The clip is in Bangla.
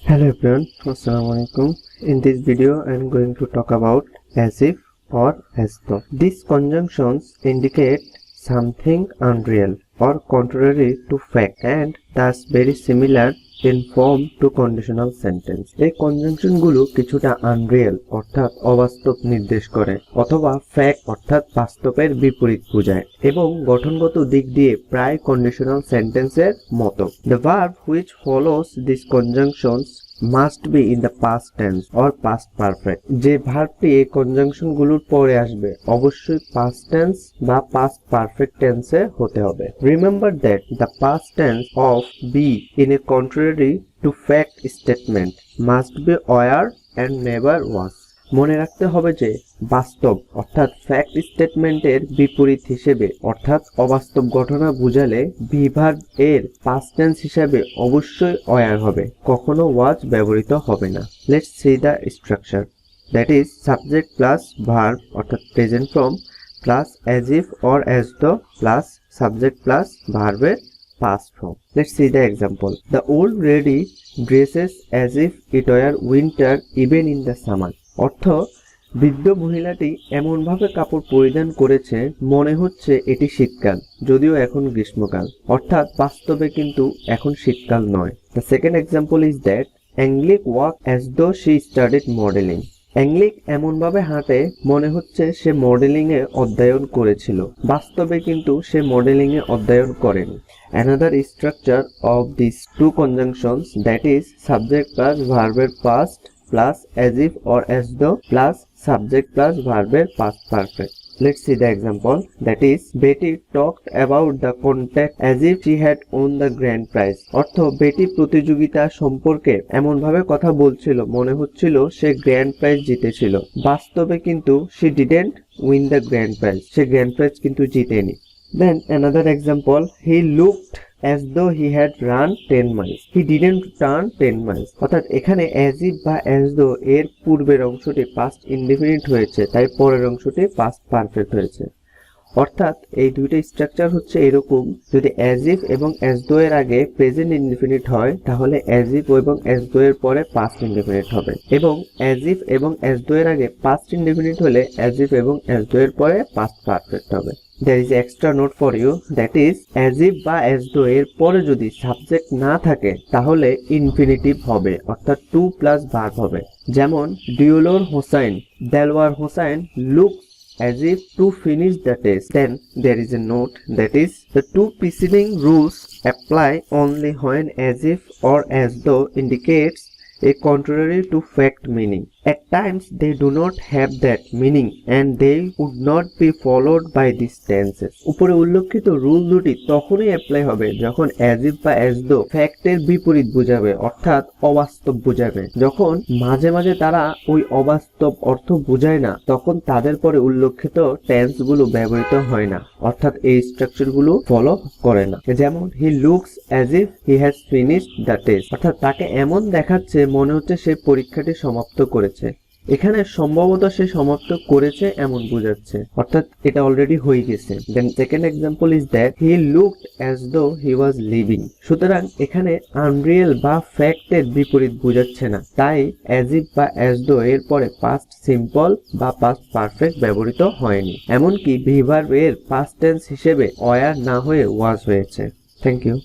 Hello everyone, Assalamu alaikum. In this video I am going to talk about as if or as though. These conjunctions indicate something unreal or contrary to fact and thus very similar in form to conditional sentence. এই কনজাংশন গুলো কিছুটা আনরিয়েল অর্থাৎ অবাস্তব নির্দেশ করে অথবা ফ্যাক্ট অর্থাৎ বাস্তবের বিপরীত বোঝায় এবং গঠনগত দিক দিয়ে প্রায় কন্ডিশনাল সেন্টেন্সের মতো। The verb which follows these conjunctions must be in the past tense or past perfect. যে ভার্বটি এই কনজাংশন গুলোর পরে আসবে অবশ্যই past tense বা past perfect tense এ হতে হবে। Remember that the past tense of be in a contrary to fact statement must be were and never was. মনে রাখতে হবে যে বাস্তব অর্থাৎ ফ্যাক্ট স্টেটমেন্টের বিপরীত হিসেবে অর্থাৎ অবাস্তব ঘটনা বোঝালে বি ভার্ব এর পাস্ট টেন্স হিসেবে অবশ্যই ওয়ার হবে, কখনো ওয়াজ ব্যবহৃত হবে না। Let's see the structure, that is subject plus verb অর্থাৎ present form plus as if or as though plus subject plus ভার্বের past form. Let's see the example. The old lady dresses as if it were winter even in the summer. অর্থ বৃদ্ধ মহিলাটি এমন ভাবে কাপড় পরিধান করেছে মনে হচ্ছে এটি শীতকাল যদিও এখন গ্রীষ্মকাল, অর্থাৎ বাস্তবে কিন্তু এখন শীতকাল নয়। The second example is that Angelique walked as though she studied modeling. অ্যাংলিক এমন ভাবে হাঁটে মনে হচ্ছে সে মডেলিং এ অধ্যয়ন করেছিল, বাস্তবে কিন্তু সে মডেলিং এ অধ্যয়ন করেনি। Another structure of these two conjunctions, that is subject plus verb past plus as if or as though plus subject plus verb past perfect. Let's see the example, that is Betty talked about the contest as if she had won the grand prize. অর্থ বেটি প্রতিযোগিতা সম্পর্কে এমন ভাবে কথা বলছিল মনে হচ্ছিল সে গ্র্যান্ড প্রাইজ জিতেছিল, বাস্তবে কিন্তু she didn't win the grand prize, say grand prize কিন্তু জিতেনি। Then another example, he looked as though he had run 10 miles. He didn't run 10 miles. অর্থাৎ এখানে as if বা as though এর পূর্বের অংশটি past indefinite হয়েছে, তাই পরের অংশটি past perfect হয়েছে। অর্থাৎ এই দুইটা স্ট্রাকচার হচ্ছে এরকম, যদি as if এবং as though এর আগে প্রেজেন্ট ইনডিফিনিট হয় তাহলে as if এবং as though এর পরে past indefinite হবে, এবং as if এবং as though এর আগে past indefinite হলে as if এবং as though এর পরে past perfect হবে। There is extra note for you, that is as if বা as though এর পরে যদি সাবজেক্ট না থাকে তাহলে ইনফিনিটিভ হবে অর্থাৎ টু প্লাস ভার্ব হবে। যেমন Delwar Hossain looks as if to finish the test. Then there is a note, that is the two preceding rules apply only when as if or as though indicates a contrary to fact meaning. At times they do not have that meaning and they would not be followed by these tenses. উপরে উল্লেখিত রুল দুটি তখনই অ্যাপ্লাই হবে যখন as if বা as though ফ্যাক্টের বিপরীত বোঝাবে অর্থাৎ অবাস্তব বোঝাবে। যখন মাঝে মাঝে তারা ওই অবাস্তব অর্থ বোঝায় না তখন তাদের পরে উল্লেখিত টেন্স গুলো ব্যবহৃত হয় না, অর্থাৎ এই স্ট্রাকচার গুলো ফলো করে না। যেমন he looks as if he has finished the test, অর্থাৎ তাকে এমন দেখাচ্ছে মনে হচ্ছে সে পরীক্ষাটি সমাপ্ত করেছে। এখানে সম্ভবত সে সমাপ্ত করেছে এমন বোঝাচ্ছে, অর্থাৎ এটা অলরেডি হয়ে গেছে। Then second example is that he looked as though he was living. সুতরাং এখানে আনরিয়েল বা ফ্যাক্টের বিপরীত বোঝাচ্ছে না, তাই অ্যাজ ইফ বা অ্যাজ দো এর পরে পাস্ট সিম্পল বা পাস্ট পারফেক্ট ব্যবহৃত হয়নি, এমনকি ভি ভার্ব এর পাস্ট টেন্স হিসেবে ওয়ার না হয়ে ওয়াজ হয়েছে। Thank you.